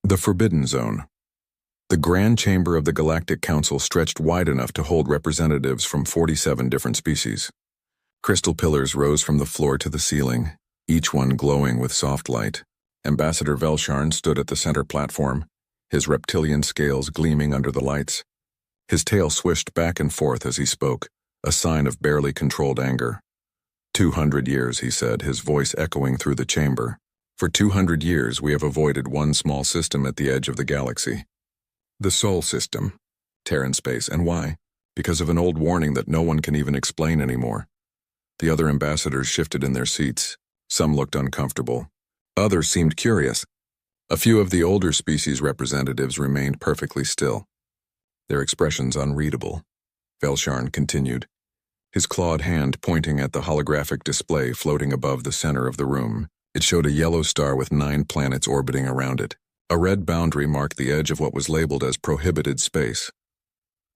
The Forbidden Zone. The Grand Chamber of the Galactic Council stretched wide enough to hold representatives from 47 different species. Crystal pillars rose from the floor to the ceiling, each one glowing with soft light. Ambassador Velsharn stood at the center platform, his reptilian scales gleaming under the lights. His tail swished back and forth as he spoke, a sign of barely controlled anger. 200 years, he said, his voice echoing through the chamber. For 200 years we have avoided one small system at the edge of the galaxy. The Sol system, Terran space. And why? Because of an old warning that no one can even explain anymore. The other ambassadors shifted in their seats. Some looked uncomfortable. Others seemed curious. A few of the older species representatives remained perfectly still, their expressions unreadable. Velsharn continued, his clawed hand pointing at the holographic display floating above the center of the room. It showed a yellow star with 9 planets orbiting around it. A red boundary marked the edge of what was labeled as prohibited space.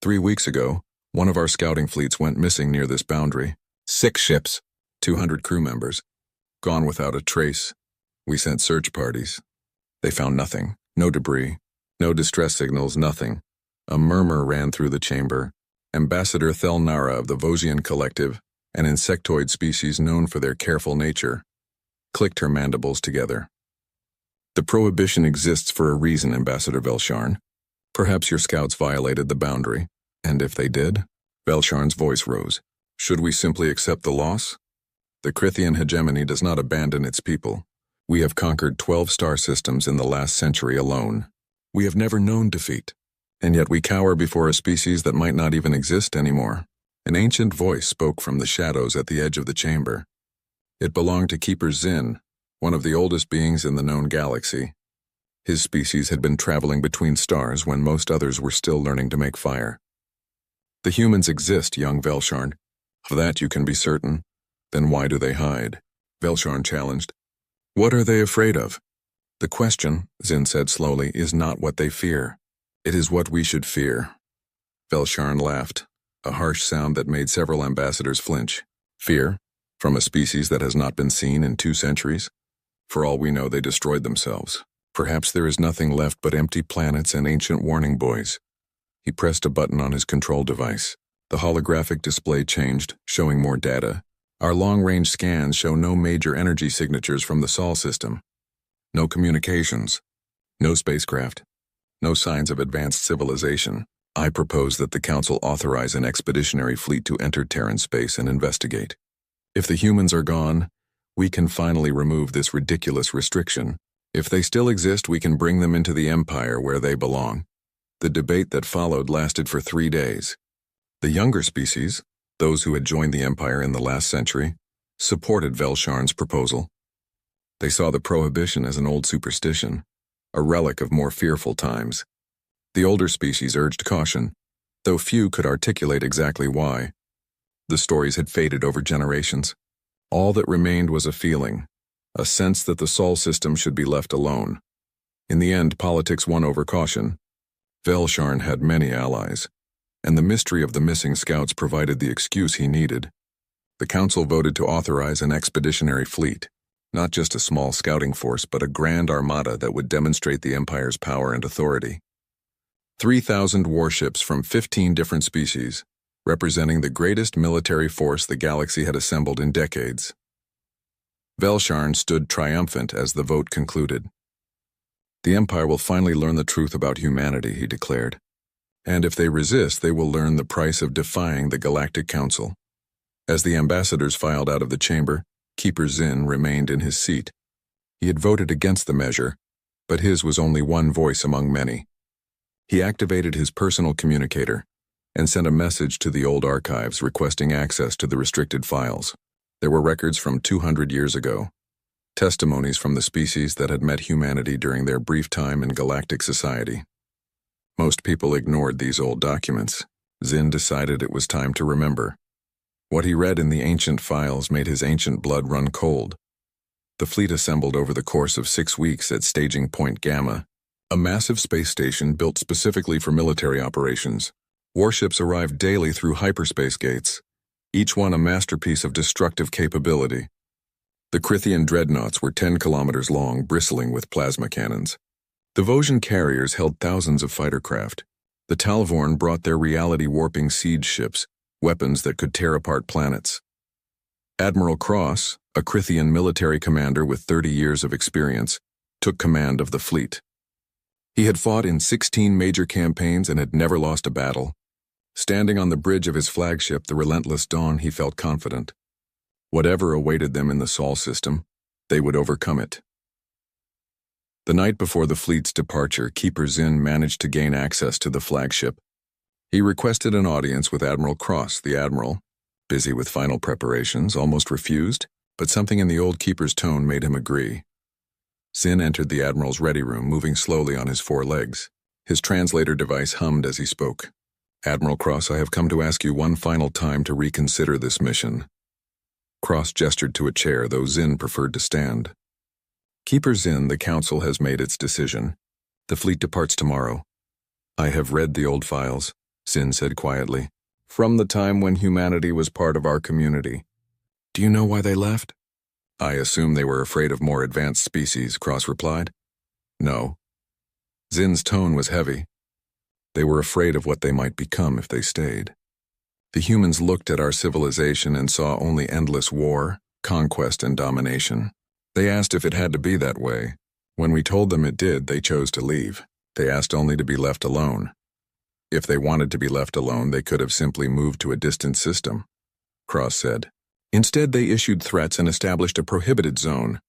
3 weeks ago, one of our scouting fleets went missing near this boundary. 6 ships, 200 crew members, gone without a trace. We sent search parties. They found nothing. No debris, no distress signals, nothing. A murmur ran through the chamber. Ambassador Thelnara of the Vosian Collective, an insectoid species known for their careful nature, clicked her mandibles together. The prohibition exists for a reason, Ambassador Velsharn. Perhaps your scouts violated the boundary, and if they did, Velsharn's voice rose. Should we simply accept the loss? The Crithian hegemony does not abandon its people. We have conquered 12 star systems in the last century alone. We have never known defeat, and yet we cower before a species that might not even exist anymore. An ancient voice spoke from the shadows at the edge of the chamber. It belonged to Keeper Zin, one of the oldest beings in the known galaxy. His species had been traveling between stars when most others were still learning to make fire. The humans exist, young Velsharn. Of that you can be certain. Then why do they hide? Velsharn challenged. What are they afraid of? The question, Zin said slowly, is not what they fear. It is what we should fear. Velsharn laughed, a harsh sound that made several ambassadors flinch. Fear? From a species that has not been seen in 2 centuries? For all we know, they destroyed themselves. Perhaps there is nothing left but empty planets and ancient warning buoys. He pressed a button on his control device. The holographic display changed, showing more data. Our long-range scans show no major energy signatures from the Sol system. No communications. No spacecraft. No signs of advanced civilization. I propose that the Council authorize an expeditionary fleet to enter Terran space and investigate. If the humans are gone, we can finally remove this ridiculous restriction. If they still exist, we can bring them into the Empire where they belong. The debate that followed lasted for 3 days. The younger species, those who had joined the Empire in the last century, supported Velsharn's proposal. They saw the prohibition as an old superstition, a relic of more fearful times. The older species urged caution, though few could articulate exactly why. The stories had faded over generations. All that remained was a feeling, a sense that the Sol system should be left alone. In the end, politics won over caution. Velsharn had many allies, and the mystery of the missing scouts provided the excuse he needed. The Council voted to authorize an expeditionary fleet, not just a small scouting force, but a grand armada that would demonstrate the Empire's power and authority. 3,000 warships from 15 different species, representing the greatest military force the galaxy had assembled in decades. Velsharn stood triumphant as the vote concluded. The Empire will finally learn the truth about humanity, he declared. And if they resist, they will learn the price of defying the Galactic Council. As the ambassadors filed out of the chamber, Keeper Zin remained in his seat. He had voted against the measure, but his was only one voice among many. He activated his personal communicator and sent a message to the old archives requesting access to the restricted files. There were records from 200 years ago, testimonies from the species that had met humanity during their brief time in galactic society. Most people ignored these old documents. Zin decided it was time to remember. What he read in the ancient files made his ancient blood run cold. The fleet assembled over the course of 6 weeks at Staging Point Gamma, a massive space station built specifically for military operations. Warships arrived daily through hyperspace gates, each one a masterpiece of destructive capability. The Crithian dreadnoughts were 10 kilometers long, bristling with plasma cannons. The Vosgian carriers held thousands of fighter craft. The Talvorn brought their reality-warping siege ships, weapons that could tear apart planets. Admiral Cross, a Crithian military commander with 30 years of experience, took command of the fleet. He had fought in 16 major campaigns and had never lost a battle. Standing on the bridge of his flagship, the Relentless Dawn, he felt confident. Whatever awaited them in the Sol system, they would overcome it. The night before the fleet's departure, Keeper Zinn managed to gain access to the flagship. He requested an audience with Admiral Cross. The Admiral, busy with final preparations, almost refused, but something in the old Keeper's tone made him agree. Zinn entered the Admiral's ready room, moving slowly on his 4 legs. His translator device hummed as he spoke. "Admiral Cross, I have come to ask you one final time to reconsider this mission." Cross gestured to a chair, though Zinn preferred to stand. "Keeper Zinn, the Council has made its decision. The fleet departs tomorrow." "I have read the old files," Zinn said quietly. "From the time when humanity was part of our community." "Do you know why they left?" "I assume they were afraid of more advanced species," Cross replied. "No." Zinn's tone was heavy. "They were afraid of what they might become if they stayed. The humans looked at our civilization and saw only endless war, conquest, and domination. They asked if it had to be that way. When we told them it did, they chose to leave. They asked only to be left alone. If they wanted to be left alone, they could have simply moved to a distant system," Cross said. "Instead, they issued threats and established a prohibited zone.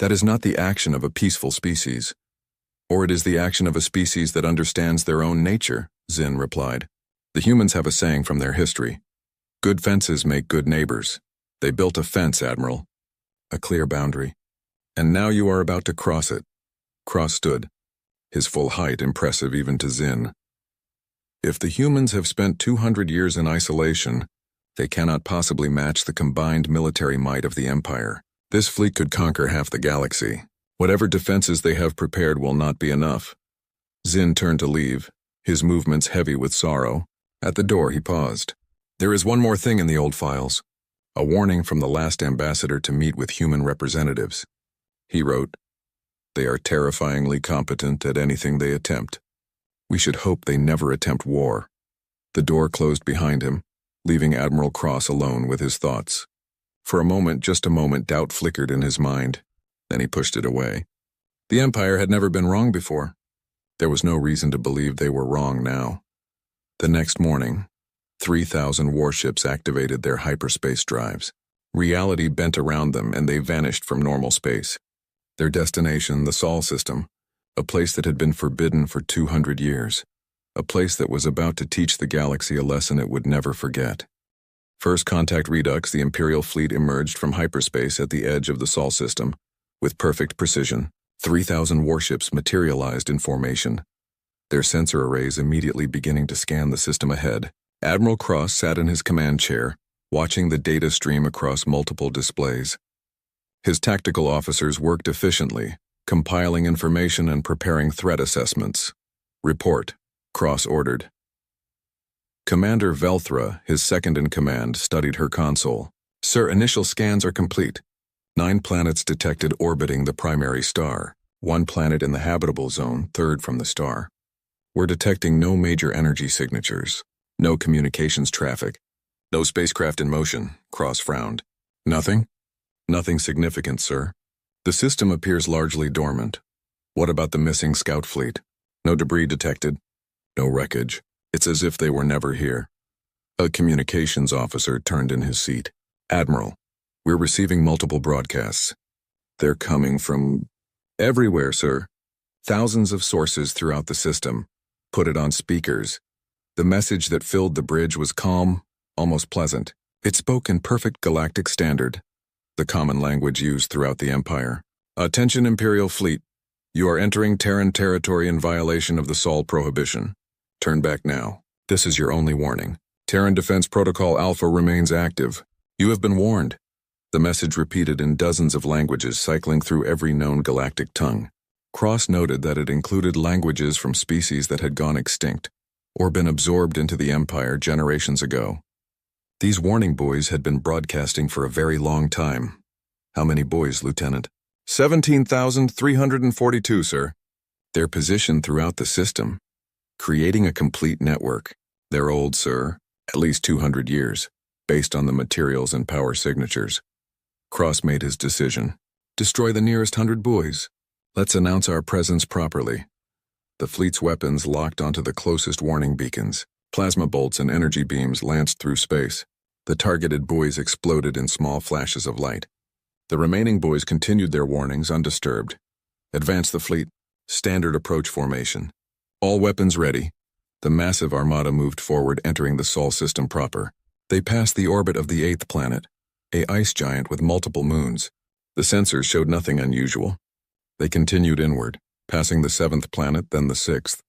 That is not the action of a peaceful species. Or it is the action of a species that understands their own nature," Zinn replied. "The humans have a saying from their history. Good fences make good neighbors. They built a fence, Admiral. A clear boundary. And now you are about to cross it." Cross stood, his full height impressive even to Zinn. "If the humans have spent 200 years in isolation, they cannot possibly match the combined military might of the Empire. This fleet could conquer half the galaxy. Whatever defenses they have prepared will not be enough." Zinn turned to leave, his movements heavy with sorrow. At the door he paused. "There is one more thing in the old files. A warning from the last ambassador to meet with human representatives. He wrote, 'They are terrifyingly competent at anything they attempt. We should hope they never attempt war.'" The door closed behind him, leaving Admiral Cross alone with his thoughts. For a moment, just a moment, doubt flickered in his mind. Then he pushed it away. The Empire had never been wrong before. There was no reason to believe they were wrong now. The next morning, 3,000 warships activated their hyperspace drives. Reality bent around them and they vanished from normal space. Their destination, the Sol system, a place that had been forbidden for 200 years. A place that was about to teach the galaxy a lesson it would never forget. First contact redux, the Imperial fleet emerged from hyperspace at the edge of the Sol system. With perfect precision, 3,000 warships materialized in formation, their sensor arrays immediately beginning to scan the system ahead. Admiral Cross sat in his command chair, watching the data stream across multiple displays. His tactical officers worked efficiently, compiling information and preparing threat assessments. "Report," Cross ordered. Commander Velthra, his second-in-command, studied her console. "Sir, initial scans are complete. 9 planets detected orbiting the primary star. 1 planet in the habitable zone, third from the star. We're detecting no major energy signatures. No communications traffic. No spacecraft in motion," Cross frowned. "Nothing?" "Nothing significant, sir. The system appears largely dormant. What about the missing scout fleet? No debris detected. No wreckage. It's as if they were never here." A communications officer turned in his seat. "Admiral, we're receiving multiple broadcasts. They're coming from everywhere, sir. Thousands of sources throughout the system. Put it on speakers." The message that filled the bridge was calm, almost pleasant. It spoke in perfect galactic standard, the common language used throughout the Empire. "Attention, Imperial Fleet. You are entering Terran territory in violation of the Sol Prohibition. Turn back now. This is your only warning. Terran Defense Protocol Alpha remains active. You have been warned." The message repeated in dozens of languages, cycling through every known galactic tongue. Cross noted that it included languages from species that had gone extinct, or been absorbed into the Empire generations ago. These warning buoys had been broadcasting for a very long time. "How many buoys, Lieutenant?" 17,342, sir. They're positioned throughout the system, creating a complete network. They're old, sir, at least 200 years, based on the materials and power signatures. Cross made his decision. Destroy the nearest 100 buoys. Let's announce our presence properly. The fleet's weapons locked onto the closest warning beacons. Plasma bolts and energy beams lanced through space. The targeted buoys exploded in small flashes of light. The remaining buoys continued their warnings undisturbed. Advance the fleet. Standard approach formation. All weapons ready. The massive armada moved forward, entering the Sol system proper. They passed the orbit of the 8th planet, a ice giant with multiple moons. The sensors showed nothing unusual. They continued inward, passing the 7th planet, then the 6th.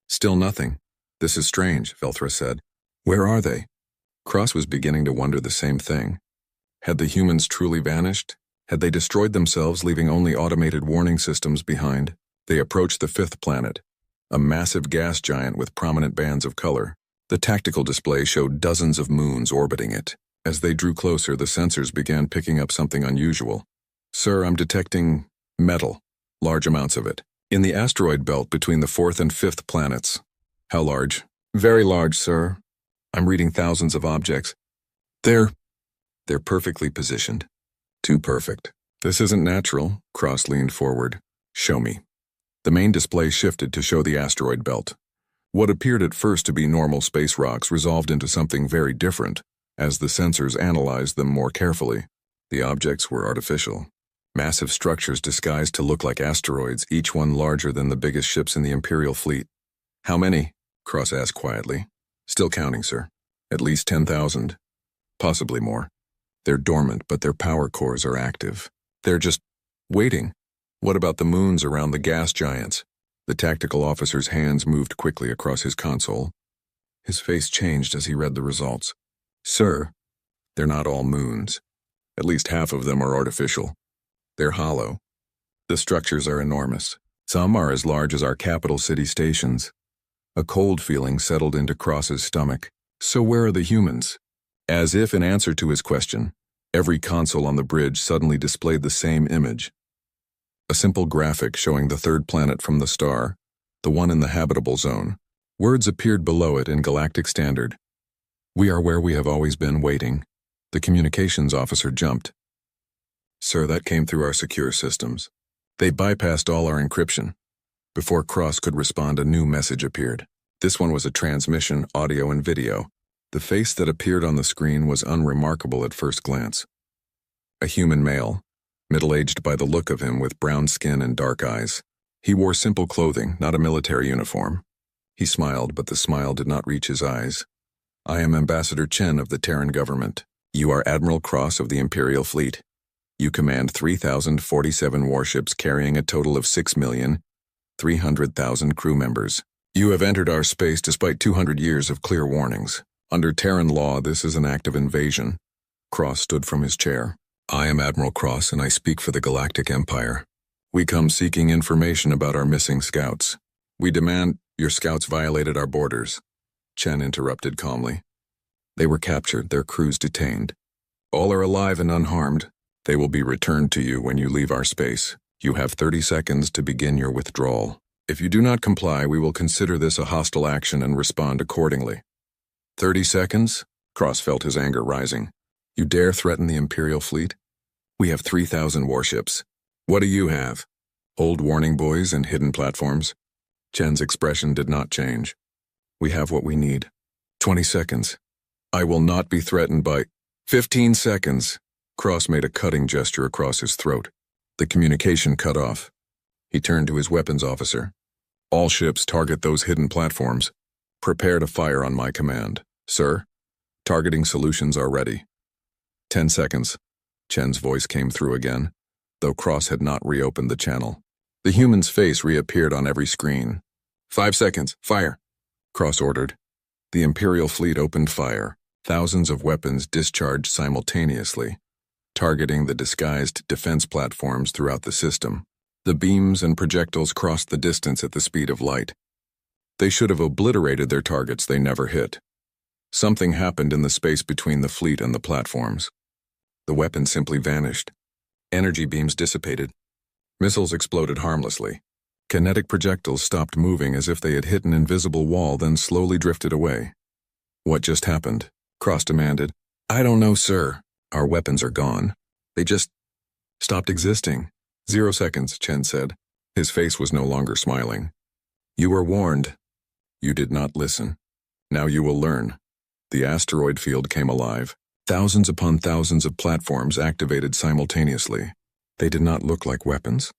Still nothing. This is strange, Velthra said. Where are they? Cross was beginning to wonder the same thing. Had the humans truly vanished? Had they destroyed themselves, leaving only automated warning systems behind? They approached the 5th planet, a massive gas giant with prominent bands of color. The tactical display showed dozens of moons orbiting it. As they drew closer, the sensors began picking up something unusual. Sir, I'm detecting metal, large amounts of it, in the asteroid belt between the 4th and 5th planets. How large? Very large, sir. I'm reading thousands of objects. They're perfectly positioned. Too perfect. This isn't natural. Cross leaned forward. Show me. The main display shifted to show the asteroid belt. What appeared at first to be normal space rocks resolved into something very different, as the sensors analyzed them more carefully. The objects were artificial. Massive structures disguised to look like asteroids, each one larger than the biggest ships in the Imperial fleet. How many? Cross asked quietly. Still counting, sir. At least 10,000. Possibly more. They're dormant, but their power cores are active. They're just waiting. What about the moons around the gas giants? The tactical officer's hands moved quickly across his console. His face changed as he read the results. Sir, they're not all moons. At least half of them are artificial. They're hollow. The structures are enormous. Some are as large as our capital city stations. A cold feeling settled into Cross's stomach. So where are the humans? As if in answer to his question, every console on the bridge suddenly displayed the same image. A simple graphic showing the 3rd planet from the star, the one in the habitable zone. Words appeared below it in Galactic Standard. We are where we have always been, waiting. The communications officer jumped. Sir, that came through our secure systems. They bypassed all our encryption. Before Cross could respond, a new message appeared. This one was a transmission, audio and video. The face that appeared on the screen was unremarkable at first glance. A human male, middle-aged by the look of him, with brown skin and dark eyes. He wore simple clothing, not a military uniform. He smiled, but the smile did not reach his eyes. I am Ambassador Chen of the Terran government. You are Admiral Cross of the Imperial Fleet. You command 3,047 warships carrying a total of 6,300,000 crew members. You have entered our space despite 200 years of clear warnings. Under Terran law, this is an act of invasion. Cross stood from his chair. I am Admiral Cross, and I speak for the Galactic Empire. We come seeking information about our missing scouts. We demand your scouts violated our borders. Chen interrupted calmly. They were captured, their crews detained. All are alive and unharmed. They will be returned to you when you leave our space. You have 30 seconds to begin your withdrawal. If you do not comply, we will consider this a hostile action and respond accordingly. 30 seconds? Cross felt his anger rising. You dare threaten the Imperial fleet? We have 3,000 warships. What do you have? Old warning buoys and hidden platforms? Chen's expression did not change. We have what we need. 20 seconds. I will not be threatened by 15 seconds. Cross made a cutting gesture across his throat. The communication cut off. He turned to his weapons officer. All ships target those hidden platforms. Prepare to fire on my command. Sir, targeting solutions are ready. 10 seconds. Chen's voice came through again, though Cross had not reopened the channel. The human's face reappeared on every screen. 5 seconds. Fire. Cross ordered. The Imperial fleet opened fire. Thousands of weapons discharged simultaneously, targeting the disguised defense platforms throughout the system. The beams and projectiles crossed the distance at the speed of light. They should have obliterated their targets they never hit. Something happened in the space between the fleet and the platforms. The weapons simply vanished. Energy beams dissipated. Missiles exploded harmlessly. Kinetic projectiles stopped moving as if they had hit an invisible wall, then slowly drifted away. What just happened? Cross demanded. I don't know, sir. Our weapons are gone. They just stopped existing. 0 seconds, Chen said. His face was no longer smiling. You were warned. You did not listen. Now you will learn. The asteroid field came alive. Thousands upon thousands of platforms activated simultaneously. They did not look like weapons.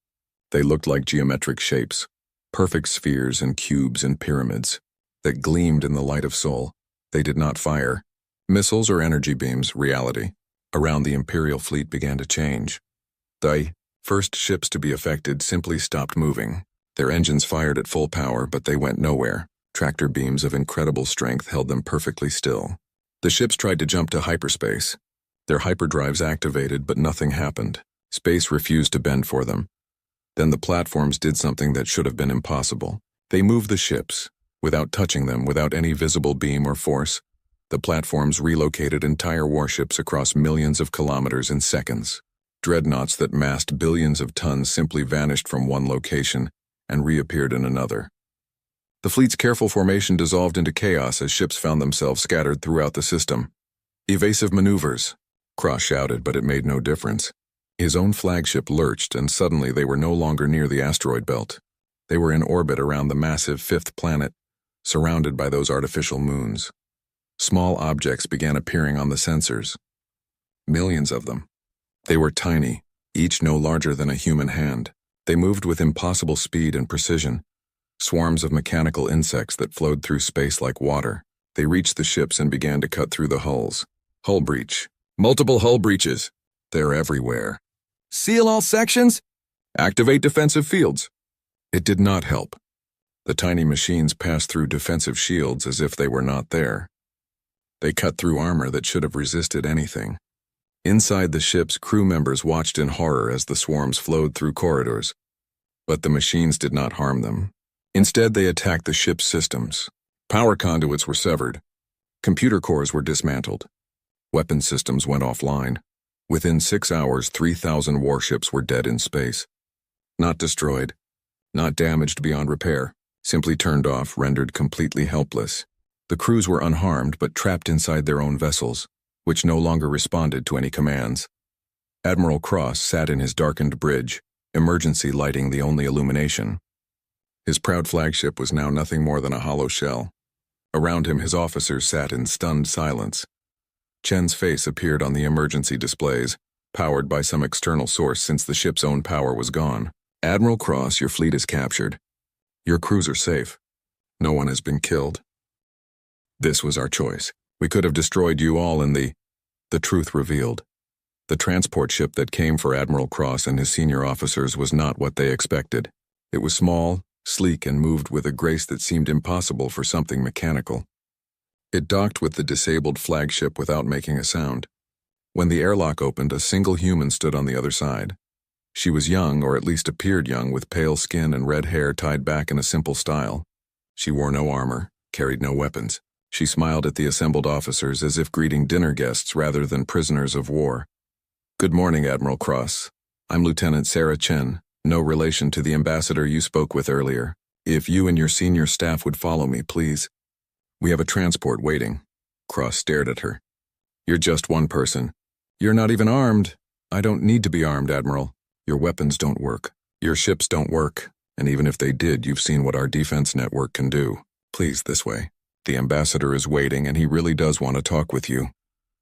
They looked like geometric shapes, perfect spheres and cubes and pyramids that gleamed in the light of Sol. They did not fire. Missiles or energy beams, reality around the Imperial fleet began to change. The first ships to be affected simply stopped moving. Their engines fired at full power, but they went nowhere. Tractor beams of incredible strength held them perfectly still. The ships tried to jump to hyperspace. Their hyperdrives activated, but nothing happened. Space refused to bend for them. Then the platforms did something that should have been impossible. They moved the ships, without touching them, without any visible beam or force. The platforms relocated entire warships across millions of kilometers in seconds. Dreadnoughts that massed billions of tons simply vanished from one location and reappeared in another. The fleet's careful formation dissolved into chaos as ships found themselves scattered throughout the system. Evasive maneuvers, Cross shouted, but it made no difference. His own flagship lurched, and suddenly they were no longer near the asteroid belt. They were in orbit around the massive fifth planet, surrounded by those artificial moons. Small objects began appearing on the sensors. Millions of them. They were tiny, each no larger than a human hand. They moved with impossible speed and precision. Swarms of mechanical insects that flowed through space like water. They reached the ships and began to cut through the hulls. Hull breach. Multiple hull breaches. They're everywhere. Seal all sections? Activate defensive fields. It did not help. The tiny machines passed through defensive shields as if they were not there. They cut through armor that should have resisted anything. Inside the ships, crew members watched in horror as the swarms flowed through corridors. But the machines did not harm them. Instead, they attacked the ship's systems. Power conduits were severed. Computer cores were dismantled. Weapon systems went offline. Within 6 hours, 3,000 warships were dead in space. Not destroyed, not damaged beyond repair, simply turned off, rendered completely helpless. The crews were unharmed but trapped inside their own vessels, which no longer responded to any commands. Admiral Cross sat in his darkened bridge, emergency lighting the only illumination. His proud flagship was now nothing more than a hollow shell. Around him, his officers sat in stunned silence. Chen's face appeared on the emergency displays, powered by some external source since the ship's own power was gone. Admiral Cross, your fleet is captured. Your crews are safe. No one has been killed. This was our choice. We could have destroyed you all in the truth revealed. The transport ship that came for Admiral Cross and his senior officers was not what they expected. It was small, sleek, and moved with a grace that seemed impossible for something mechanical. It docked with the disabled flagship without making a sound. When the airlock opened, a single human stood on the other side. She was young, or at least appeared young, with pale skin and red hair tied back in a simple style. She wore no armor, carried no weapons. She smiled at the assembled officers as if greeting dinner guests rather than prisoners of war. Good morning, Admiral Cross. I'm Lieutenant Sarah Chen, no relation to the ambassador you spoke with earlier. If you and your senior staff would follow me, please. We have a transport waiting. Cross stared at her. You're just one person. You're not even armed. I don't need to be armed, Admiral. Your weapons don't work. Your ships don't work. And even if they did, you've seen what our defense network can do. Please, this way. The ambassador is waiting, and he really does want to talk with you.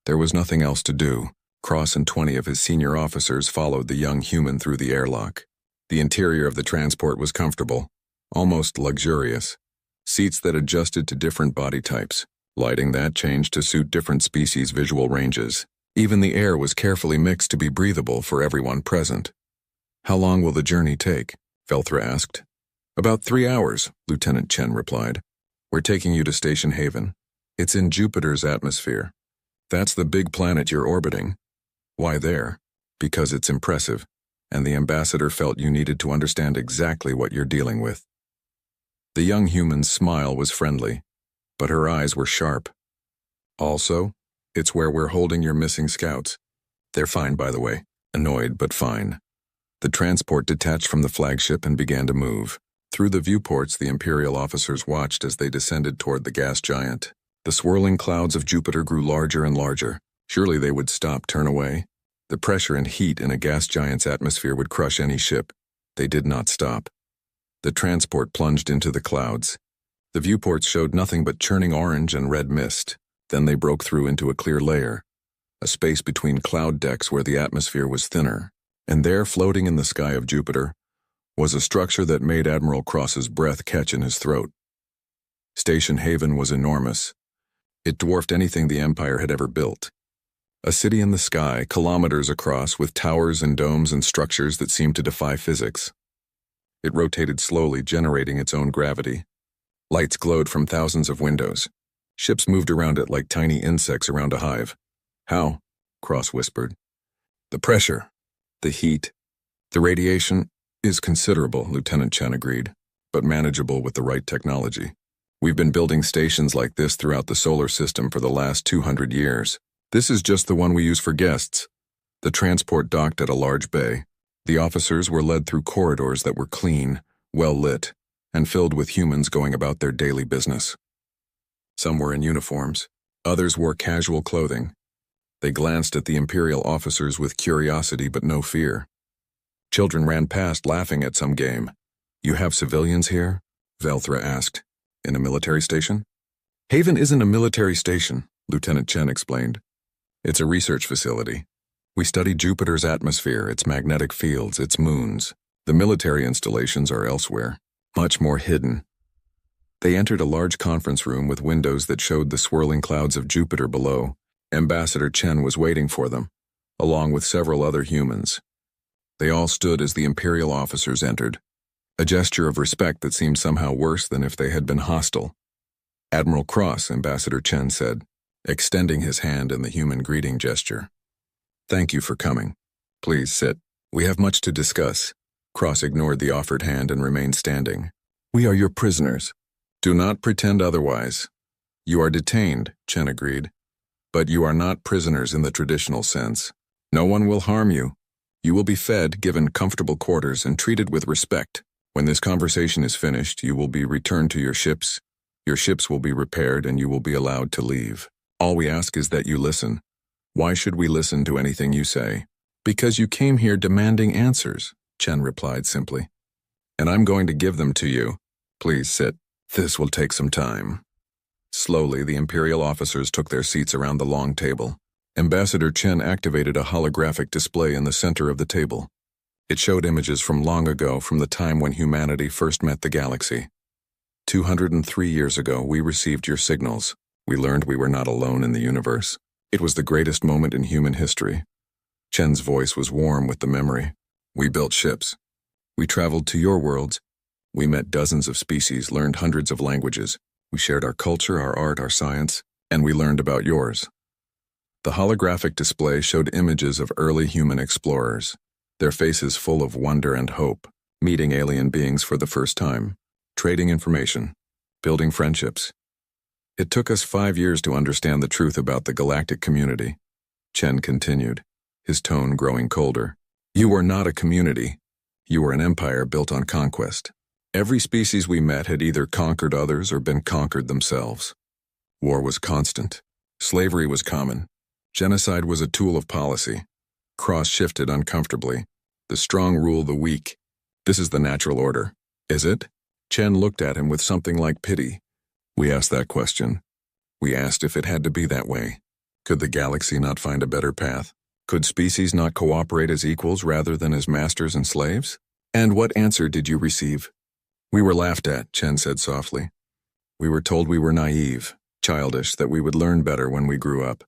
There was nothing else to do. Cross and 20 of his senior officers followed the young human through the airlock. The interior of the transport was comfortable, almost luxurious. Seats that adjusted to different body types, lighting that changed to suit different species' visual ranges. Even the air was carefully mixed to be breathable for everyone present. How long will the journey take? Velthra asked. About 3 hours, Lieutenant Chen replied. We're taking you to Station Haven. It's in Jupiter's atmosphere. That's the big planet you're orbiting. Why there? Because it's impressive, and the ambassador felt you needed to understand exactly what you're dealing with. The young human's smile was friendly, but her eyes were sharp. Also, it's where we're holding your missing scouts. They're fine, by the way. Annoyed, but fine. The transport detached from the flagship and began to move. Through the viewports, the Imperial officers watched as they descended toward the gas giant. The swirling clouds of Jupiter grew larger and larger. Surely they would stop, turn away. The pressure and heat in a gas giant's atmosphere would crush any ship. They did not stop. The transport plunged into the clouds. The viewports showed nothing but churning orange and red mist. Then they broke through into a clear layer, a space between cloud decks where the atmosphere was thinner. And there, floating in the sky of Jupiter, was a structure that made Admiral Cross's breath catch in his throat. Station Haven was enormous. It dwarfed anything the Empire had ever built. A city in the sky, kilometers across, with towers and domes and structures that seemed to defy physics. It rotated slowly, generating its own gravity. Lights glowed from thousands of windows. Ships moved around it like tiny insects around a hive. How? Cross whispered. The pressure, the heat, the radiation is considerable, Lieutenant Chen agreed, but manageable with the right technology. We've been building stations like this throughout the solar system for the last 200 years. This is just the one we use for guests. The transport docked at a large bay. The officers were led through corridors that were clean, well lit, and filled with humans going about their daily business. Some were in uniforms. Others wore casual clothing. They glanced at the Imperial officers with curiosity but no fear. Children ran past laughing at some game. You have civilians here? Velthra asked. In a military station? Haven isn't a military station, Lieutenant Chen explained. It's a research facility. We study Jupiter's atmosphere, its magnetic fields, its moons. The military installations are elsewhere, much more hidden. They entered a large conference room with windows that showed the swirling clouds of Jupiter below. Ambassador Chen was waiting for them, along with several other humans. They all stood as the Imperial officers entered, a gesture of respect that seemed somehow worse than if they had been hostile. Admiral Cross, Ambassador Chen said, extending his hand in the human greeting gesture. Thank you for coming. Please sit. We have much to discuss. Cross ignored the offered hand and remained standing. We are your prisoners. Do not pretend otherwise. You are detained, Chen agreed. But you are not prisoners in the traditional sense. No one will harm you. You will be fed, given comfortable quarters, and treated with respect. When this conversation is finished, you will be returned to your ships. Your ships will be repaired and you will be allowed to leave. All we ask is that you listen. Why should we listen to anything you say? Because you came here demanding answers, Chen replied simply. And I'm going to give them to you. Please sit. This will take some time. Slowly, the Imperial officers took their seats around the long table. Ambassador Chen activated a holographic display in the center of the table. It showed images from long ago, from the time when humanity first met the galaxy. 203 years ago, we received your signals. We learned we were not alone in the universe. It was the greatest moment in human history. Chen's voice was warm with the memory. We built ships. We traveled to your worlds. We met dozens of species, learned hundreds of languages. We shared our culture, our art, our science, and we learned about yours. The holographic display showed images of early human explorers, their faces full of wonder and hope, meeting alien beings for the first time, trading information, building friendships. It took us 5 years to understand the truth about the galactic community. Chen continued, his tone growing colder. You were not a community. You were an empire built on conquest. Every species we met had either conquered others or been conquered themselves. War was constant. Slavery was common. Genocide was a tool of policy. Cross shifted uncomfortably. The strong rule the weak. This is the natural order. Is it? Chen looked at him with something like pity. We asked that question. We asked if it had to be that way. Could the galaxy not find a better path? Could species not cooperate as equals rather than as masters and slaves? And what answer did you receive? We were laughed at, Chen said softly. We were told we were naive, childish, that we would learn better when we grew up.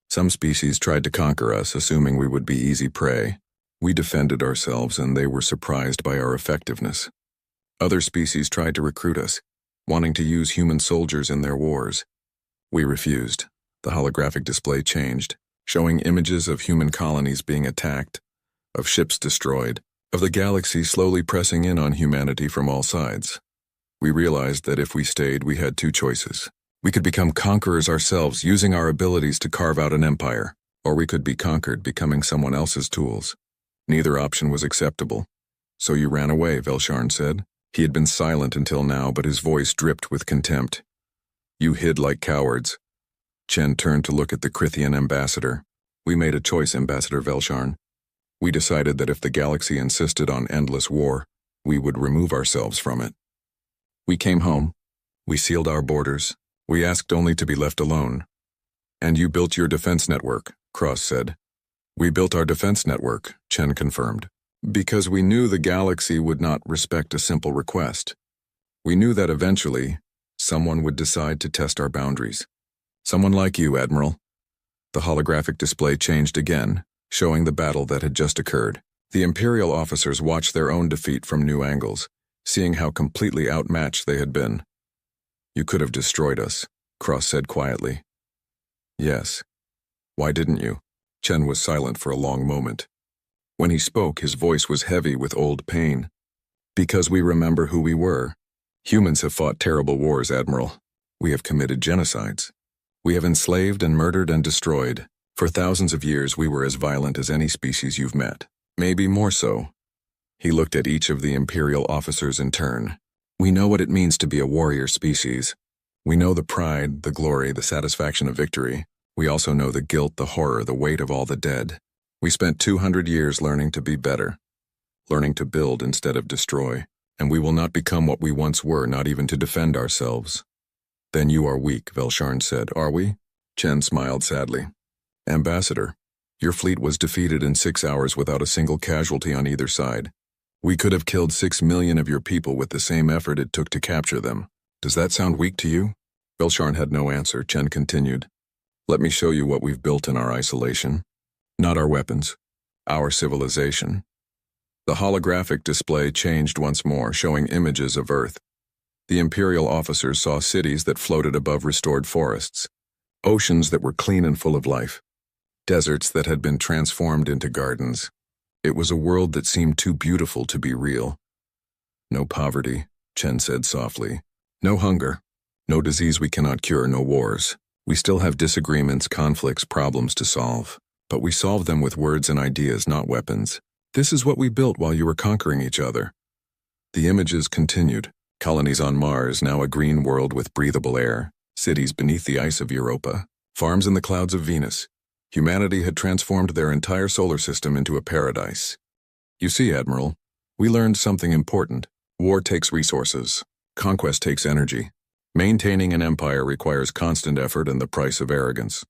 Some species tried to conquer us, assuming we would be easy prey. We defended ourselves and they were surprised by our effectiveness. Other species tried to recruit us, wanting to use human soldiers in their wars. We refused. The holographic display changed, showing images of human colonies being attacked, of ships destroyed, of the galaxy slowly pressing in on humanity from all sides. We realized that if we stayed, we had two choices. We could become conquerors ourselves, using our abilities to carve out an empire, or we could be conquered, becoming someone else's tools. Neither option was acceptable. So you ran away, Velsharn said. He had been silent until now, but his voice dripped with contempt. You hid like cowards. Chen turned to look at the Krithian ambassador. We made a choice, Ambassador Velsharn. We decided that if the galaxy insisted on endless war, we would remove ourselves from it. We came home. We sealed our borders. We asked only to be left alone. And you built your defense network, Cross said. We built our defense network, Chen confirmed, because we knew the galaxy would not respect a simple request. We knew that eventually, someone would decide to test our boundaries. Someone like you, Admiral. The holographic display changed again, showing the battle that had just occurred. The Imperial officers watched their own defeat from new angles, seeing how completely outmatched they had been. You could have destroyed us, Cross said quietly. Yes. Why didn't you? Chen was silent for a long moment. When he spoke, his voice was heavy with old pain. Because we remember who we were. Humans have fought terrible wars, Admiral. We have committed genocides. We have enslaved and murdered and destroyed. For thousands of years, we were as violent as any species you've met. Maybe more so. He looked at each of the Imperial officers in turn. We know what it means to be a warrior species. We know the pride, the glory, the satisfaction of victory. We also know the guilt, the horror, the weight of all the dead. We spent 200 years learning to be better, learning to build instead of destroy, and we will not become what we once were, not even to defend ourselves. Then you are weak, Velsharn said. Are we? Chen smiled sadly. Ambassador, your fleet was defeated in 6 hours without a single casualty on either side. We could have killed 6 million of your people with the same effort it took to capture them. Does that sound weak to you? Velsharn had no answer. Chen continued. Let me show you what we've built in our isolation. Not our weapons. Our civilization. The holographic display changed once more, showing images of Earth. The Imperial officers saw cities that floated above restored forests, oceans that were clean and full of life, deserts that had been transformed into gardens. It was a world that seemed too beautiful to be real. No poverty, Chen said softly. No hunger. No disease we cannot cure, no wars. We still have disagreements, conflicts, problems to solve. But we solve them with words and ideas, not weapons. This is what we built while you were conquering each other. The images continued. Colonies on Mars, now a green world with breathable air. Cities beneath the ice of Europa. Farms in the clouds of Venus. Humanity had transformed their entire solar system into a paradise. You see, Admiral, we learned something important. War takes resources. Conquest takes energy. Maintaining an empire requires constant effort and the price of arrogance.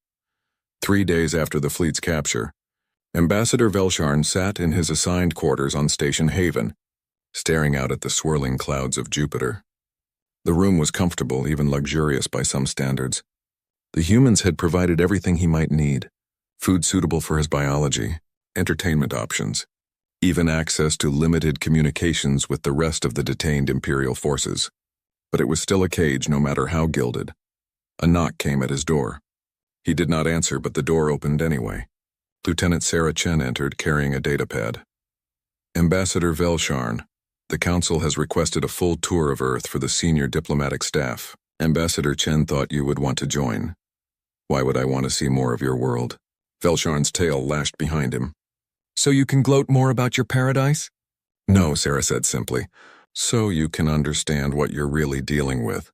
3 days after the fleet's capture, Ambassador Velsharn sat in his assigned quarters on Station Haven, staring out at the swirling clouds of Jupiter. The room was comfortable, even luxurious by some standards. The humans had provided everything he might need. Food suitable for his biology, entertainment options, even access to limited communications with the rest of the detained Imperial forces. But it was still a cage, no matter how gilded. A knock came at his door. He did not answer, but the door opened anyway. Lieutenant Sarah Chen entered, carrying a datapad. Ambassador Velsharn, the Council has requested a full tour of Earth for the senior diplomatic staff. Ambassador Chen thought you would want to join. Why would I want to see more of your world? Velsharn's tail lashed behind him. So you can gloat more about your paradise? No, Sarah said simply. So you can understand what you're really dealing with.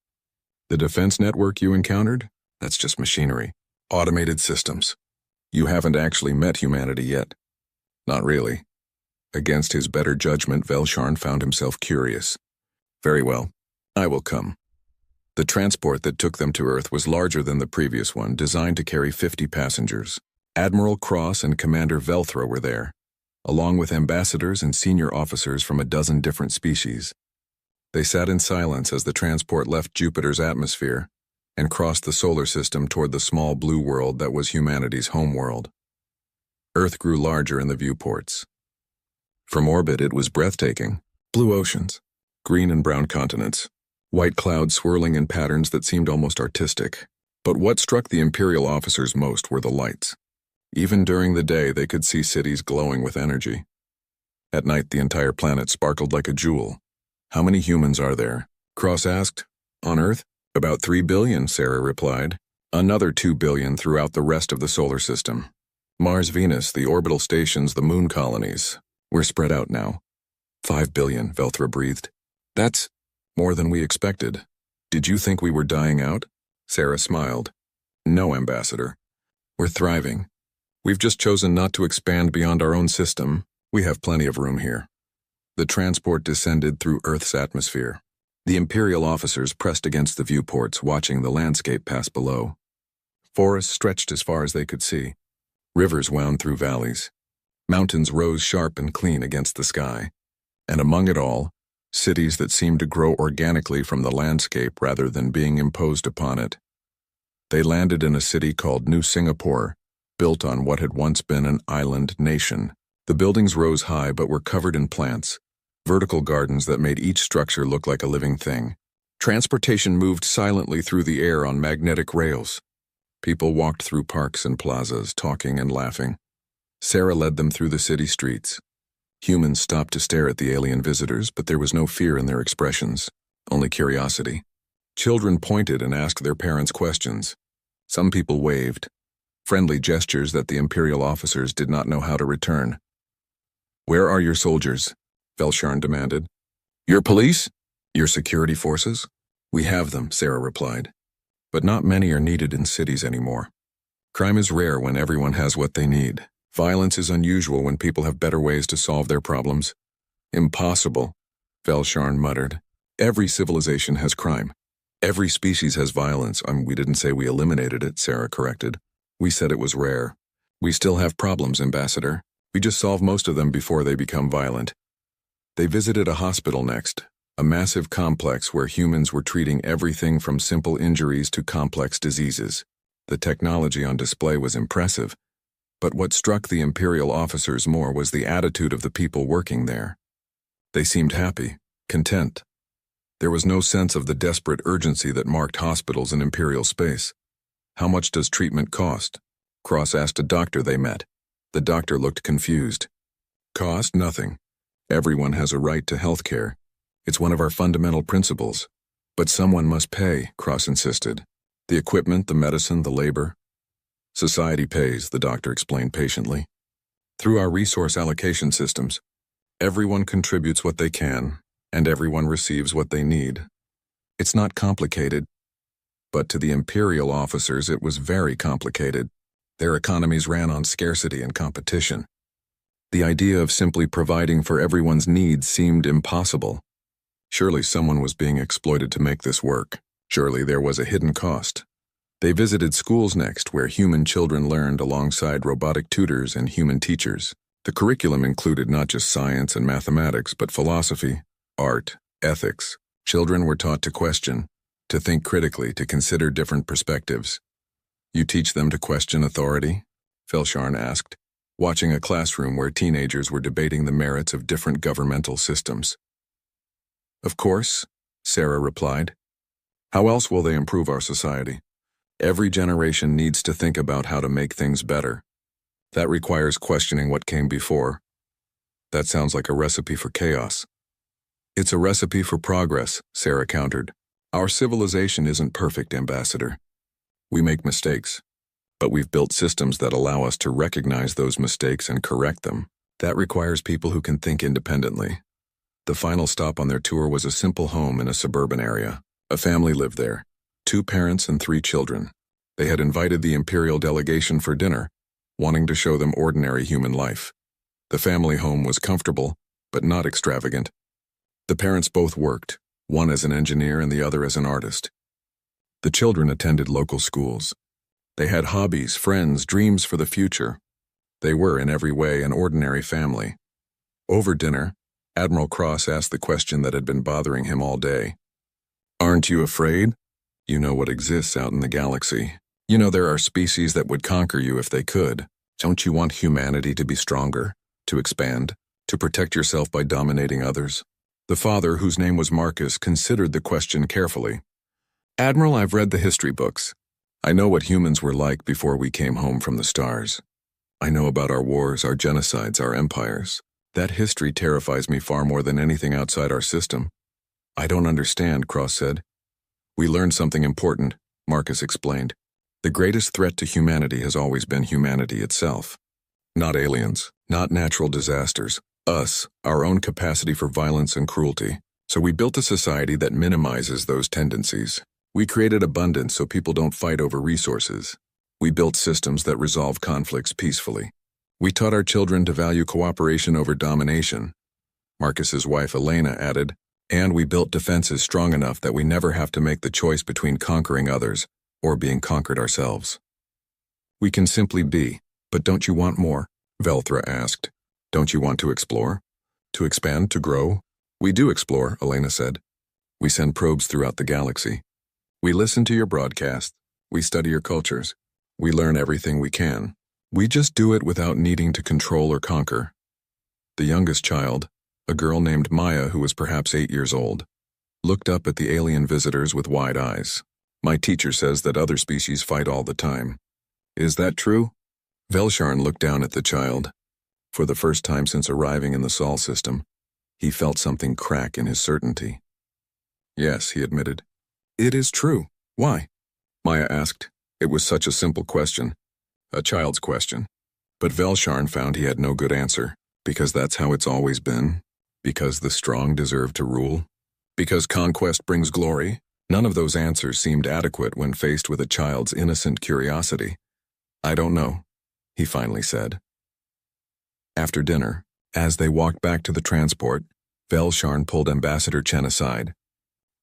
The defense network you encountered? That's just machinery. Automated systems. You haven't actually met humanity yet. Not really. Against his better judgment, Velsharn found himself curious. Very well. I will come. The transport that took them to Earth was larger than the previous one, designed to carry 50 passengers. Admiral Cross and Commander Velthra were there, along with ambassadors and senior officers from a dozen different species. They sat in silence as the transport left Jupiter's atmosphere and crossed the solar system toward the small blue world that was humanity's homeworld. Earth grew larger in the viewports. From orbit, it was breathtaking. Blue oceans, green and brown continents, white clouds swirling in patterns that seemed almost artistic. But what struck the Imperial officers most were the lights. Even during the day, they could see cities glowing with energy. At night, the entire planet sparkled like a jewel. How many humans are there? Cross asked. On Earth? About 3 billion, Sarah replied. Another 2 billion throughout the rest of the solar system. Mars, Venus, the orbital stations, the moon colonies. We're spread out now. 5 billion, Velthra breathed. That's more than we expected. Did you think we were dying out? Sarah smiled. No, Ambassador. We're thriving. We've just chosen not to expand beyond our own system. We have plenty of room here. The transport descended through Earth's atmosphere. The Imperial officers pressed against the viewports, watching the landscape pass below. Forests stretched as far as they could see. Rivers wound through valleys. Mountains rose sharp and clean against the sky. And among it all, cities that seemed to grow organically from the landscape rather than being imposed upon it. They landed in a city called New Singapore, built on what had once been an island nation. The buildings rose high but were covered in plants, vertical gardens that made each structure look like a living thing. Transportation moved silently through the air on magnetic rails. People walked through parks and plazas, talking and laughing. Sarah led them through the city streets. Humans stopped to stare at the alien visitors, but there was no fear in their expressions, only curiosity. Children pointed and asked their parents questions. Some people waved, friendly gestures that the Imperial officers did not know how to return. "Where are your soldiers?" Velsharn demanded. "Your police? Your security forces?" "We have them," Sarah replied. "But not many are needed in cities anymore. Crime is rare when everyone has what they need. Violence is unusual when people have better ways to solve their problems." "Impossible," Velsharn muttered. "Every civilization has crime. Every species has violence." We didn't say we eliminated it," Sarah corrected. "We said it was rare. We still have problems, Ambassador. We just solve most of them before they become violent." They visited a hospital next, a massive complex where humans were treating everything from simple injuries to complex diseases. The technology on display was impressive, but what struck the Imperial officers more was the attitude of the people working there. They seemed happy, content. There was no sense of the desperate urgency that marked hospitals in Imperial space. "How much does treatment cost?" Cross asked a doctor they met. The doctor looked confused. "Cost? Nothing. Everyone has a right to health care. It's one of our fundamental principles. But someone must pay," Cross insisted. "The equipment, the medicine, the labor." "Society pays," the doctor explained patiently. "Through our resource allocation systems. Everyone contributes what they can, and everyone receives what they need. It's not complicated." But to the Imperial officers it was very complicated. Their economies ran on scarcity and competition. The idea of simply providing for everyone's needs seemed impossible. Surely someone was being exploited to make this work. Surely there was a hidden cost. They visited schools next, where human children learned alongside robotic tutors and human teachers. The curriculum included not just science and mathematics, but philosophy, art, ethics. Children were taught to question, to think critically, to consider different perspectives. "You teach them to question authority?" Velsharn asked, watching a classroom where teenagers were debating the merits of different governmental systems. "Of course," Sarah replied. "How else will they improve our society? Every generation needs to think about how to make things better. That requires questioning what came before." "That sounds like a recipe for chaos." "It's a recipe for progress," Sarah countered. "Our civilization isn't perfect, Ambassador. We make mistakes, but we've built systems that allow us to recognize those mistakes and correct them. That requires people who can think independently." The final stop on their tour was a simple home in a suburban area. A family lived there, 2 parents and 3 children. They had invited the Imperial delegation for dinner, wanting to show them ordinary human life. The family home was comfortable, but not extravagant. The parents both worked, one as an engineer and the other as an artist. The children attended local schools. They had hobbies, friends, dreams for the future. They were, in every way, an ordinary family. Over dinner, Admiral Cross asked the question that had been bothering him all day. "Aren't you afraid? You know what exists out in the galaxy. You know there are species that would conquer you if they could. Don't you want humanity to be stronger, to expand, to protect yourself by dominating others?" The father, whose name was Marcus, considered the question carefully. "Admiral, I've read the history books. I know what humans were like before we came home from the stars. I know about our wars, our genocides, our empires. That history terrifies me far more than anything outside our system." "I don't understand," Cross said. "We learned something important," Marcus explained. "The greatest threat to humanity has always been humanity itself. Not aliens, not natural disasters. Us, our own capacity for violence and cruelty. So we built a society that minimizes those tendencies. We created abundance so people don't fight over resources. We built systems that resolve conflicts peacefully. We taught our children to value cooperation over domination. Marcus's wife Elena added, and we built defenses strong enough that we never have to make the choice between conquering others or being conquered ourselves. We can simply be, but don't you want more? Velthra asked. Don't you want to explore? To expand, to grow? We do explore, Elena said. We send probes throughout the galaxy. We listen to your broadcasts. We study your cultures. We learn everything we can. We just do it without needing to control or conquer. The youngest child, a girl named Maya who was perhaps 8 years old, looked up at the alien visitors with wide eyes. My teacher says that other species fight all the time. Is that true? Velsharn looked down at the child. For the first time since arriving in the Sol system, he felt something crack in his certainty. Yes, he admitted. It is true. Why? Maya asked. It was such a simple question. A child's question. But Velsharn found he had no good answer. Because that's how it's always been. Because the strong deserve to rule. Because conquest brings glory. None of those answers seemed adequate when faced with a child's innocent curiosity. I don't know, he finally said. After dinner, as they walked back to the transport, Velsharn pulled Ambassador Chen aside.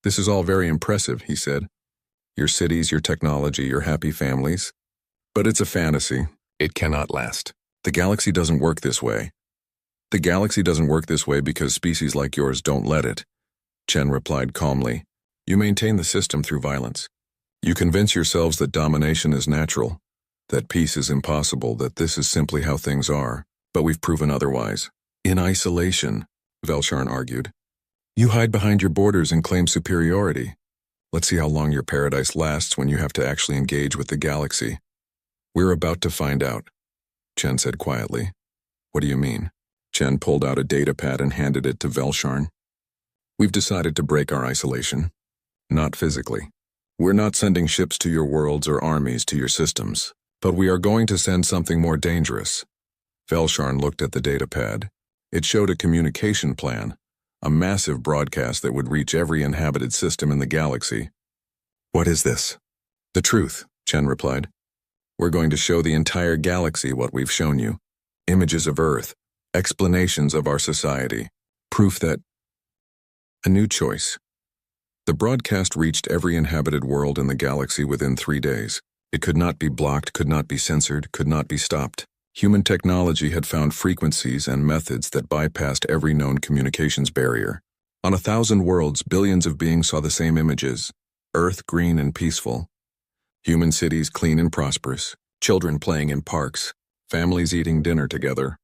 This is all very impressive, he said. Your cities, your technology, your happy families. But it's a fantasy. It cannot last. The galaxy doesn't work this way. The galaxy doesn't work this way because species like yours don't let it. Chen replied calmly. You maintain the system through violence. You convince yourselves that domination is natural, that peace is impossible, that this is simply how things are. But we've proven otherwise. In isolation, Velsharn argued. You hide behind your borders and claim superiority. Let's see how long your paradise lasts when you have to actually engage with the galaxy. We're about to find out, Chen said quietly. What do you mean? Chen pulled out a datapad and handed it to Velsharn. We've decided to break our isolation. Not physically. We're not sending ships to your worlds or armies to your systems, but we are going to send something more dangerous. Velsharn looked at the datapad. It showed a communication plan, a massive broadcast that would reach every inhabited system in the galaxy. What is this? The truth, Chen replied. We're going to show the entire galaxy what we've shown you. Images of Earth, explanations of our society, proof that... A new choice. The broadcast reached every inhabited world in the galaxy within 3 days. It could not be blocked, could not be censored, could not be stopped. Human technology had found frequencies and methods that bypassed every known communications barrier. On 1,000 worlds, billions of beings saw the same images. Earth green and peaceful. Human cities clean and prosperous. Children playing in parks. Families eating dinner together.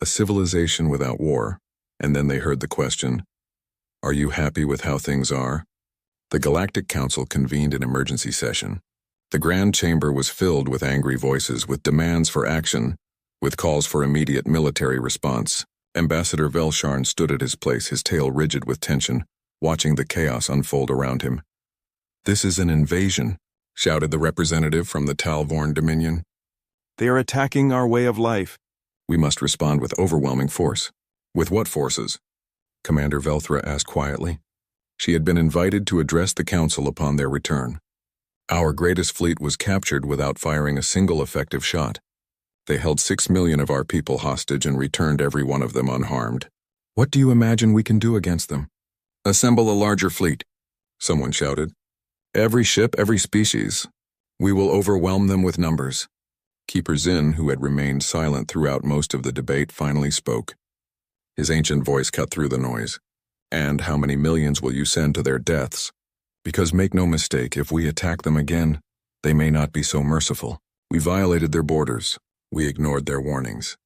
A civilization without war. And then they heard the question, are you happy with how things are? The Galactic Council convened an emergency session. The Grand Chamber was filled with angry voices, with demands for action, with calls for immediate military response. Ambassador Velsharn stood at his place, his tail rigid with tension, watching the chaos unfold around him. This is an invasion, shouted the representative from the Talvorn Dominion. They are attacking our way of life. We must respond with overwhelming force. With what forces? Commander Velthra asked quietly. She had been invited to address the council upon their return. Our greatest fleet was captured without firing a single effective shot. They held 6 million of our people hostage and returned every one of them unharmed. What do you imagine we can do against them? Assemble a larger fleet, someone shouted. Every ship, every species. We will overwhelm them with numbers. Keeper Zin, who had remained silent throughout most of the debate, finally spoke. His ancient voice cut through the noise. And how many millions will you send to their deaths? Because make no mistake, if we attack them again, they may not be so merciful. We violated their borders. We ignored their warnings.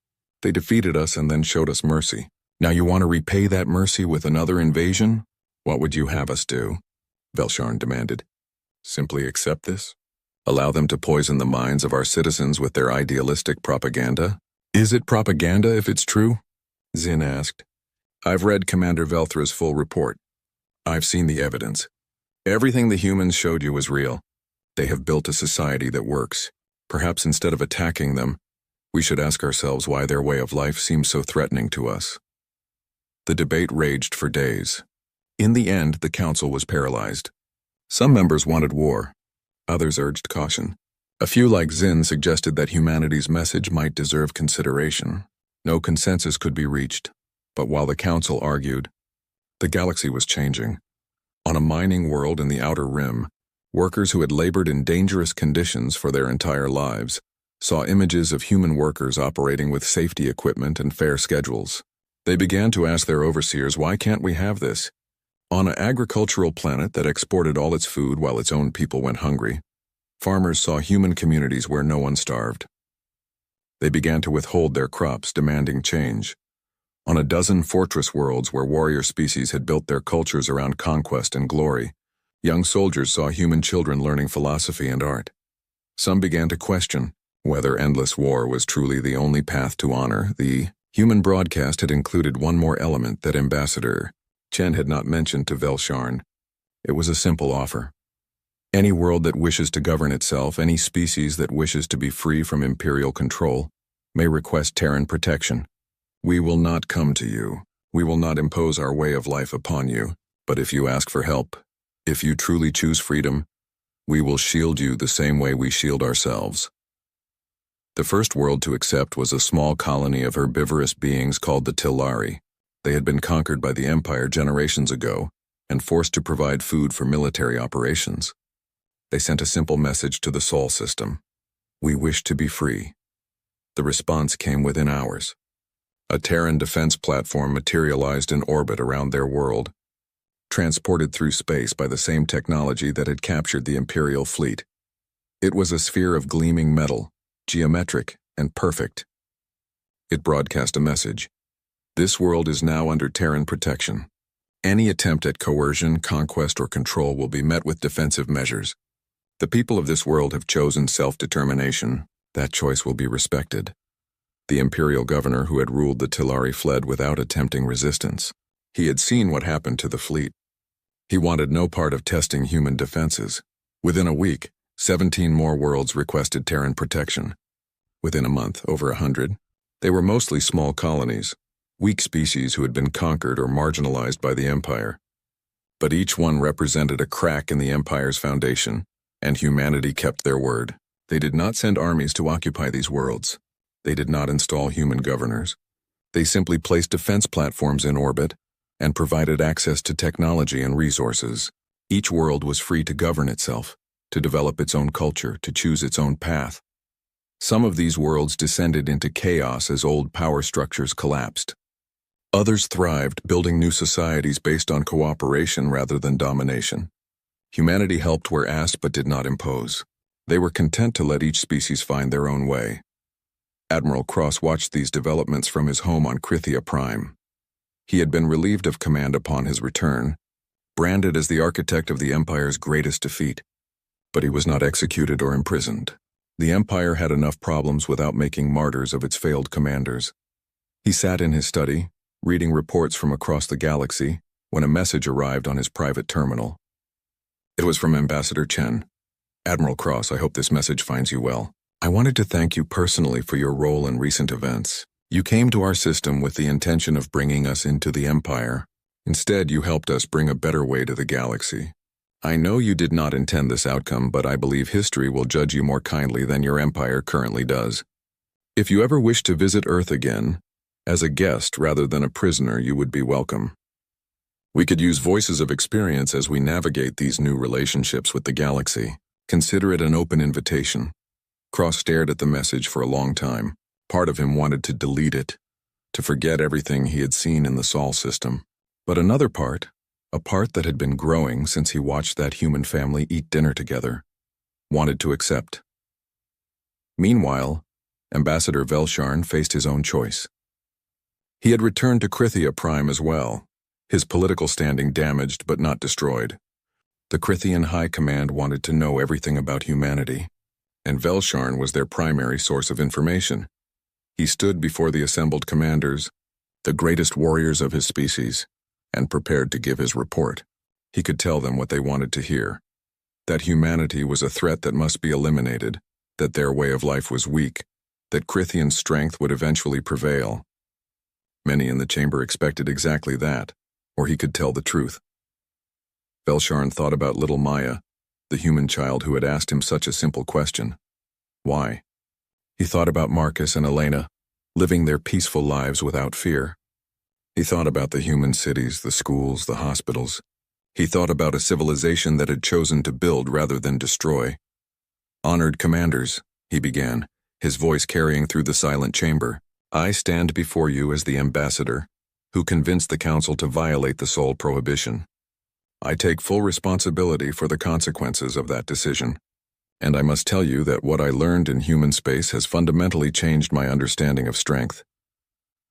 They defeated us and then showed us mercy. Now you want to repay that mercy with another invasion? What would you have us do? Velsharn demanded. Simply accept this? Allow them to poison the minds of our citizens with their idealistic propaganda? Is it propaganda if it's true? Zin asked. I've read Commander Velthra's full report. I've seen the evidence. Everything the humans showed you was real. They have built a society that works. Perhaps instead of attacking them, we should ask ourselves why their way of life seems so threatening to us. The debate raged for days. In the end, the council was paralyzed. Some members wanted war. Others urged caution. A few like Zin suggested that humanity's message might deserve consideration. No consensus could be reached. But while the council argued, the galaxy was changing. On a mining world in the Outer Rim, workers who had labored in dangerous conditions for their entire lives saw images of human workers operating with safety equipment and fair schedules. They began to ask their overseers, why can't we have this? On an agricultural planet that exported all its food while its own people went hungry, farmers saw human communities where no one starved. They began to withhold their crops, demanding change. On a dozen fortress worlds where warrior species had built their cultures around conquest and glory, young soldiers saw human children learning philosophy and art. Some began to question whether endless war was truly the only path to honor. The human broadcast had included one more element that Ambassador Chen had not mentioned to Velsharn. It was a simple offer. Any world that wishes to govern itself, any species that wishes to be free from imperial control, may request Terran protection. We will not come to you. We will not impose our way of life upon you. But if you ask for help, if you truly choose freedom, we will shield you the same way we shield ourselves. The first world to accept was a small colony of herbivorous beings called the Tillari. They had been conquered by the Empire generations ago and forced to provide food for military operations. They sent a simple message to the Sol system. We wish to be free. The response came within hours. A Terran defense platform materialized in orbit around their world, transported through space by the same technology that had captured the Imperial fleet. It was a sphere of gleaming metal, geometric and perfect. It broadcast a message. This world is now under Terran protection. Any attempt at coercion, conquest, or control will be met with defensive measures. The people of this world have chosen self-determination. That choice will be respected. The Imperial governor who had ruled the Tillari fled without attempting resistance. He had seen what happened to the fleet. He wanted no part of testing human defenses. Within a week, 17 more worlds requested Terran protection. Within a month, over 100. They were mostly small colonies, weak species who had been conquered or marginalized by the Empire. But each one represented a crack in the Empire's foundation, and humanity kept their word. They did not send armies to occupy these worlds. They did not install human governors. They simply placed defense platforms in orbit and provided access to technology and resources. Each world was free to govern itself, to develop its own culture, to choose its own path. Some of these worlds descended into chaos as old power structures collapsed. Others thrived, building new societies based on cooperation rather than domination. Humanity helped where asked but did not impose. They were content to let each species find their own way. Admiral Cross watched these developments from his home on Krithia Prime. He had been relieved of command upon his return, branded as the architect of the Empire's greatest defeat. But he was not executed or imprisoned. The Empire had enough problems without making martyrs of its failed commanders. He sat in his study, reading reports from across the galaxy, when a message arrived on his private terminal. It was from Ambassador Chen. Admiral Cross, I hope this message finds you well. I wanted to thank you personally for your role in recent events. You came to our system with the intention of bringing us into the Empire. Instead, you helped us bring a better way to the galaxy. I know you did not intend this outcome, but I believe history will judge you more kindly than your Empire currently does. If you ever wish to visit Earth again, as a guest rather than a prisoner, you would be welcome. We could use voices of experience as we navigate these new relationships with the galaxy. Consider it an open invitation. Cross stared at the message for a long time. Part of him wanted to delete it, to forget everything he had seen in the Sol system. But another part, a part that had been growing since he watched that human family eat dinner together, wanted to accept. Meanwhile, Ambassador Velsharn faced his own choice. He had returned to Krithia Prime as well, his political standing damaged but not destroyed. The Krithian High Command wanted to know everything about humanity, and Velsharn was their primary source of information. He stood before the assembled commanders, the greatest warriors of his species, and prepared to give his report. He could tell them what they wanted to hear, that humanity was a threat that must be eliminated, that their way of life was weak, that Krithian strength would eventually prevail. Many in the chamber expected exactly that, or he could tell the truth. Velsharn thought about little Maya, the human child who had asked him such a simple question. Why? He thought about Marcus and Elena, living their peaceful lives without fear. He thought about the human cities, the schools, the hospitals. He thought about a civilization that had chosen to build rather than destroy. Honored commanders, he began, his voice carrying through the silent chamber. I stand before you as the ambassador who convinced the council to violate the Sol prohibition. I take full responsibility for the consequences of that decision, and I must tell you that what I learned in human space has fundamentally changed my understanding of strength.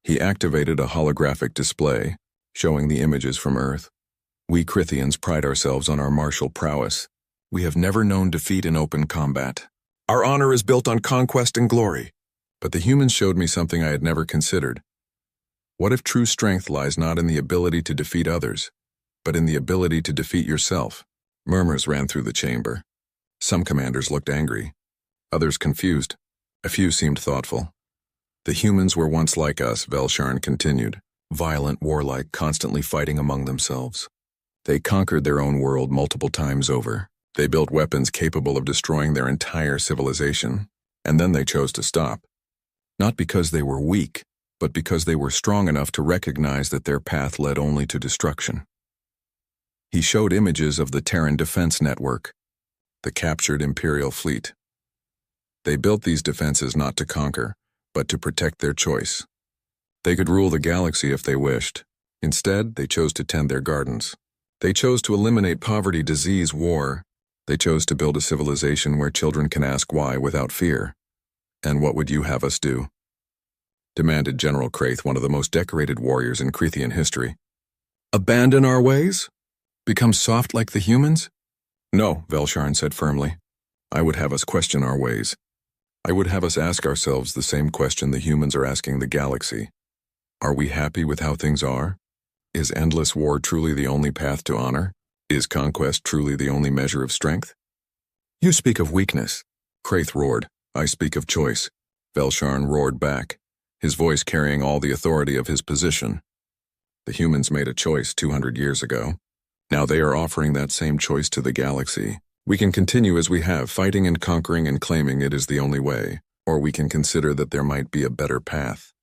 He activated a holographic display, showing the images from Earth. We Crithians pride ourselves on our martial prowess. We have never known defeat in open combat. Our honor is built on conquest and glory. But the humans showed me something I had never considered. What if true strength lies not in the ability to defeat others, but in the ability to defeat yourself? Murmurs ran through the chamber. Some commanders looked angry, others confused. A few seemed thoughtful. The humans were once like us, Velsharn continued, violent, warlike, constantly fighting among themselves. They conquered their own world multiple times over. They built weapons capable of destroying their entire civilization, and then they chose to stop. Not because they were weak, but because they were strong enough to recognize that their path led only to destruction. He showed images of the Terran defense network, the captured Imperial fleet. They built these defenses not to conquer, but to protect their choice. They could rule the galaxy if they wished. Instead, they chose to tend their gardens. They chose to eliminate poverty, disease, war. They chose to build a civilization where children can ask why without fear. And what would you have us do? Demanded General Kraith, one of the most decorated warriors in Crithian history. Abandon our ways? Become soft like the humans? No, Velsharn said firmly. I would have us question our ways. I would have us ask ourselves the same question the humans are asking the galaxy. Are we happy with how things are? Is endless war truly the only path to honor? Is conquest truly the only measure of strength? You speak of weakness, Kraith roared. I speak of choice. Velsharn roared back, his voice carrying all the authority of his position. The humans made a choice 200 years ago. Now they are offering that same choice to the galaxy. We can continue as we have, fighting and conquering and claiming it is the only way, or we can consider that there might be a better path.